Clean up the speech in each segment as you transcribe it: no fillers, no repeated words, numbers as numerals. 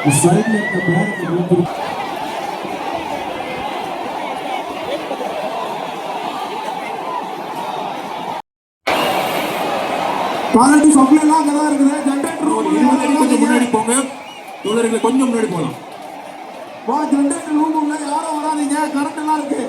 The side left the back and பாலடி சப்ளைலாம் அங்கே தான் இருக்குது. ஜென்ரேட்டர் கொஞ்சம் முன்னாடி போங்க. தோழர்களை கொஞ்சம் முன்னாடி போகலாம். வா, ஜென்ரேட்டர் ரூம் உள்ள யாரும் வராதீங்க. கரண்ட் எல்லாம் இருக்கு.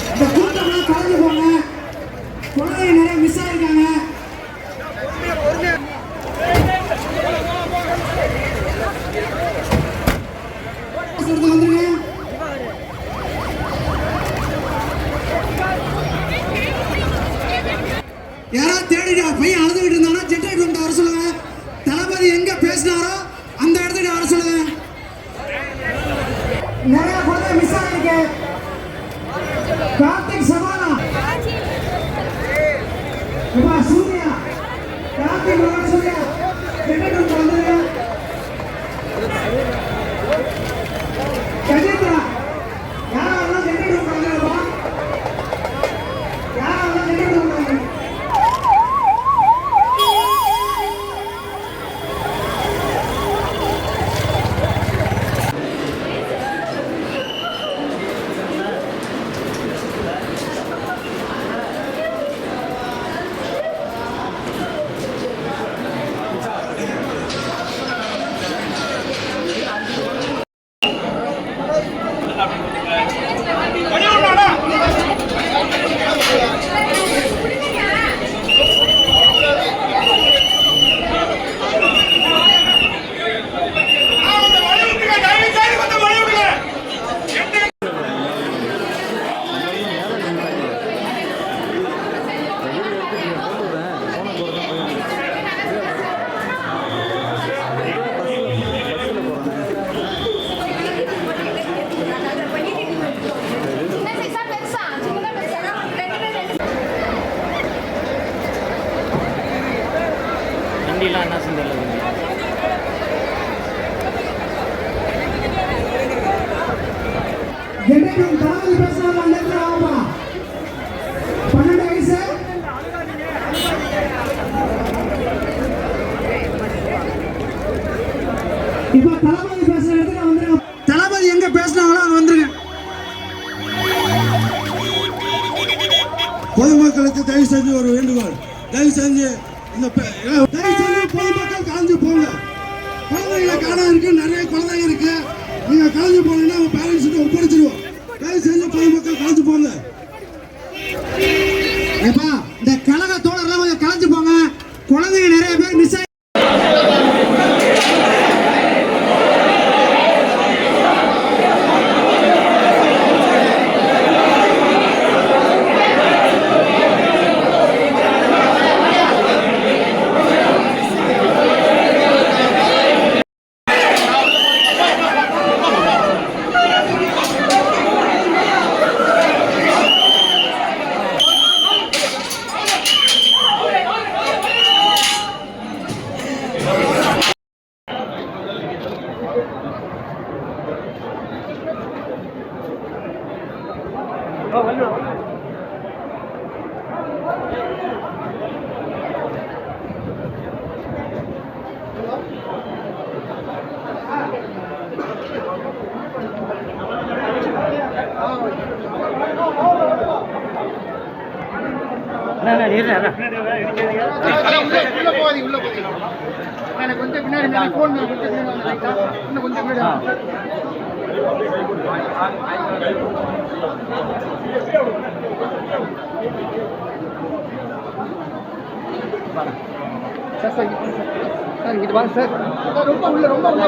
இந்த கூட்டம் கலந்து போங்க. குழந்தைங்க நிறைய மிஸ் ஆயிருக்காங்க. வந்துருங்க. யாராவது தேடிட்டு பையன் அழுதுகிட்டு இருந்தானா ஜென்ரேட்டர் வந்து வர சொல்லுங்க. தளபதி எங்க பேசினாரோ அந்த இடத்துக்கு வர சொல்லுங்க. நிறைய குழந்தை மிஸ் ஆகிருக்கு. கார்த்திக் சவானா, சூர்யா, கார்த்திக் சூர்யா ஜென்ரேட்டர் வந்துருங்க. கஜேந்திரா யாரெல்லாம் ஜென்ரேட்டர் வந்துருப்பா, யாரெல்லாம் ஜென்ரேட்டர் வந்துருங்க. என்ன செஞ்சது ஜென்ரேட்டர் தாராள பேசலாம். அந்த ஆமா 12 வயசு இப்ப தளபதி பேசுற இடத்துக்கு வந்துருங்க. தளபதி எங்க பேசினாங்களோ அங்க வந்துருங்க. பொதுமக்களுக்கு தயவு செஞ்சு ஒரு வேண்டுகோள். தயவு செஞ்சு பொதுமக்கள் கலந்து போங்க. குழந்தைங்களை காண இருக்கு, நிறைய குழந்தைங்க இருக்கு. நீங்க கலந்து போனீங்கன்னா உங்க பேரண்ட்ஸ் ஒப்படைச்சிருவோம். தயவு செஞ்சு பொதுமக்கள் கலந்து போங்க. இந்த கழக தோழர்கள் கொஞ்சம் கலந்து போங்க. குழந்தைங்க நிறைய பேர் மிஸ் ஆகி கொஞ்சம் பின்னாடி போன் இன்னும் கொஞ்சம் பின்னாடி சார் இங்கிட்டு வாங்க சார் ரொம்ப உள்ள வாங்க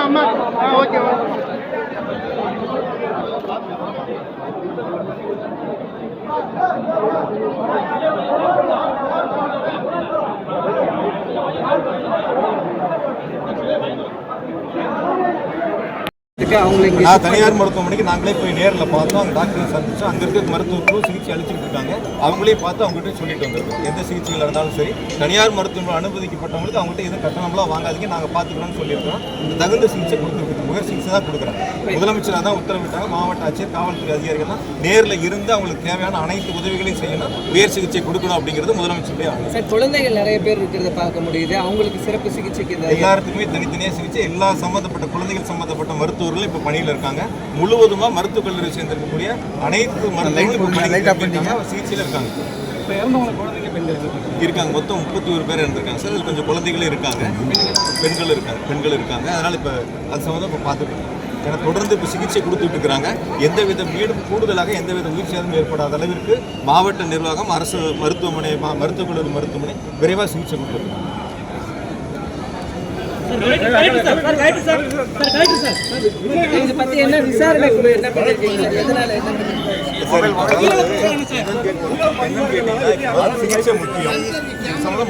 அம்மா ஓகே நான் தனியார் மருத்துவமனைக்கு நாங்களே போய் நேரில் பார்த்தோம். அங்கே டாக்டரை சந்திச்சோம். அங்கே இருக்க மருத்துவர்களும் சிகிச்சை அளிச்சுட்டு இருக்காங்க. அவங்களே பார்த்து அவங்ககிட்ட சொல்லிட்டு வந்திருக்கோம். எந்த சிகிச்சையில் இருந்தாலும் சரி தனியார் மருத்துவமனை அனுமதிக்கப்பட்டவங்களுக்கு அவங்ககிட்ட எதுவும் கட்டணம்லாம் வாங்காதீங்க, நாங்கள் பார்த்துக்கிறோம்னு சொல்லியிருக்கோம். தகுந்த சிகிச்சை கொடுத்துருக்கு, முகர் சிகிச்சை தான் கொடுக்குறாங்க. முதலமைச்சராக தான் உத்தரவிட்டாங்க. மாவட்ட ஆட்சியர், காவல்துறை அதிகாரிகள்லாம் நேரில் இருந்து அவங்களுக்கு தேவையான அனைத்து உதவிகளையும் செய்யணும், உயர் சிகிச்சை கொடுக்கணும் அப்படிங்கிறது முதலமைச்சருடைய ஆணையம். சார், குழந்தைகள் நிறைய பேர் இருக்கிறத பார்க்க முடியுது. அவங்களுக்கு சிறப்பு சிகிச்சைக்கு எல்லாருக்குமே தனித்தனியாக சிகிச்சை, எல்லா சம்மந்தப்பட்ட குழந்தைகள் சம்மந்தப்பட்ட மருத்துவர்களும் இப்போ பணியில் இருக்காங்க. முழுவதுமாக மருத்துவக் கல்லூரி சேர்ந்திருக்கக்கூடிய அனைத்து மருத்துவர்களும் சிகிச்சையில் இருக்காங்க. இருக்காங்க. மொத்தம் 31 பேர் இருந்திருக்காங்க சார். அதில் கொஞ்சம் குழந்தைகளும் இருக்காங்க, பெண்கள் இருக்காங்க. அதனால் இப்போ அது சம்மந்தம் இப்போ பார்த்துட்டு இருக்கோம். ஏன்னா தொடர்ந்து இப்போ சிகிச்சை கொடுத்துட்டு இருக்கிறாங்க. எந்தவித மீண்டும் கூடுதலாக எந்தவித உயிர் சேதமும் ஏற்படாத அளவிற்கு மாவட்ட நிர்வாகம், அரசு மருத்துவமனை, மருத்துவக் கல்லூரி மருத்துவமனை விரைவாக சிகிச்சை கொடுத்துருக்காங்க. சிகிச்சை முக்கியம்,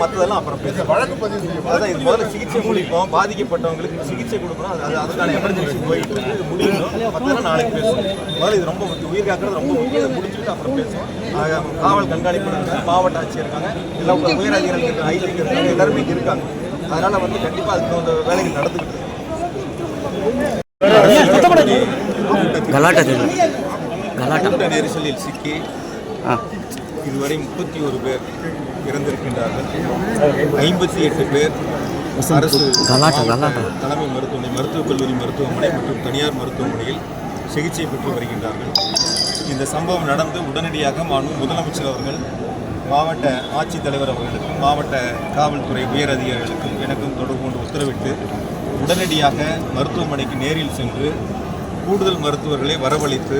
மற்றதெல்லாம் அப்புறம் அதான் இது முதல்ல சிகிச்சை முடிப்போம். பாதிக்கப்பட்டவங்களுக்கு சிகிச்சை கொடுக்கணும், அதுக்கான எமர்ஜென்சி போயிட்டு இருக்கு. இது முடியணும், மற்றதெல்லாம் நாளைக்கு பேசுவோம். முதல்ல இது ரொம்ப முக்கியம், உயிர் காக்கிறது ரொம்ப முக்கியம். இதை முடிச்சுட்டு அப்புறம் பேசுவோம். காவல் கண்காணிப்பு இருக்காங்க, மாவட்ட ஆட்சியர் இருக்காங்க, எல்லாம் உயர் அதிகாரிகள் இருக்காங்க, ஐடி இருக்காங்க, எல்லாருமே இருக்காங்க. அதனால கண்டிப்பாக அதுக்கு அந்த வேலைகள் நடந்துக்கிட்டு கூட்ட நெரிசலில் சிக்கி இதுவரை 31 பேர் இறந்திருக்கின்றார்கள். 58 பேர் அரசு தலைமை மருத்துவமனை, மருத்துவக் கல்லூரி மருத்துவமனை மற்றும் தனியார் மருத்துவமனையில் சிகிச்சை பெற்று வருகின்றார்கள். இந்த சம்பவம் நடந்து உடனடியாக முதலமைச்சர் அவர்கள் மாவட்ட ஆட்சித்தலைவர் அவர்களுக்கும் மாவட்ட காவல்துறை உயர் அதிகாரிகளுக்கும் எனக்கும் தொடர்பு கொண்டு உத்தரவிட்டு உடனடியாக மருத்துவமனைக்கு நேரில் சென்று கூடுதல் மருத்துவர்களை வரவழைத்து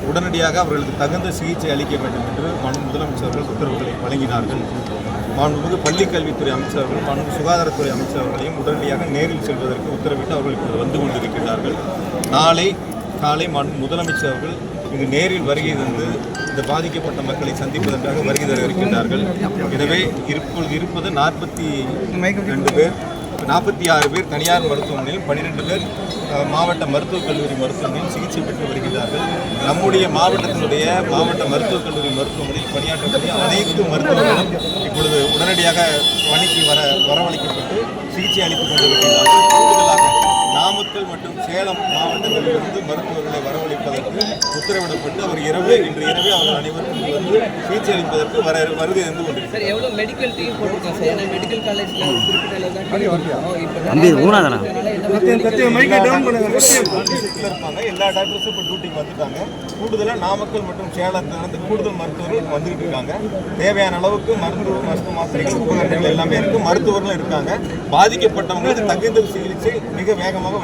உடனடியாக அவர்களுக்கு தகுந்த சிகிச்சை அளிக்க வேண்டும் என்று முதலமைச்சர் அவர்கள் உத்தரவுகளை வழங்கினார்கள். மாண்புமிகு பள்ளிக்கல்வித்துறை அமைச்சர் அவர்கள், மாண்புமிகு சுகாதாரத்துறை அமைச்சர் அவர்களையும் உடனடியாக நேரில் செல்வதற்கு உத்தரவிட்டு அவர்கள் இப்போது வந்து கொண்டிருக்கிறார்கள். நாளை காலை முதலமைச்சர் அவர்கள் இங்கு நேரில் வருகை தந்து இந்த பாதிக்கப்பட்ட மக்களை சந்திப்பதற்காக வருகை தர இருக்கின்றார்கள். எனவே இப்பொழுது இருப்பது 42 பேர், 46 பேர் தனியார் மருத்துவமனையில், 12 பேர் மாவட்ட மருத்துவக் கல்லூரி மருத்துவமனையில் சிகிச்சை பெற்று வருகிறார்கள். நம்முடைய மாவட்டத்தினுடைய மாவட்ட மருத்துவக் கல்லூரி மருத்துவமனையில் பணியாற்றக்கூடிய அனைத்து மருத்துவர்களும் இப்பொழுது உடனடியாக பணிக்கு வரவழைக்கப்பட்டு சிகிச்சை அளித்துக் கொண்டிருக்கிறார்கள். கூடுதலாக நாமக்கல் மற்றும் சேலம் மாவட்டங்களிலிருந்து மருத்துவர்களை வரவழைப்பதற்கு உத்தரவிடப்பட்டு இன்று இரவே அவர்கள் அனைவரும் வந்து சிகிச்சை அளிப்பதற்கு வருகை தந்து கொண்டிருக்கிறார். எவ்வளவு மெடிக்கல் டீம் போட்டிருக்கோம் சார்? ஏன்னா மெடிக்கல் காலேஜ்ல குறிப்பிட்ட அளவு தான் இருப்பாங்க. எல்லா டாக்டர்ஸும் இப்போ டியூட்டிக்கு வந்துட்டாங்க. கூடுதலாக நாமக்கல் மற்றும் சேலத்திலிருந்து கூடுதல் மருத்துவர்கள் வந்துகிட்டு இருக்காங்க. தேவையான அளவுக்கு மருத்துவ மாத்திரைகள், உபகரணங்கள் எல்லாமே இருக்கு. மருத்துவர்களும் இருக்காங்க. பாதிக்கப்பட்டவங்களுக்கு தகுந்த சிகிச்சை மிக வேகமாக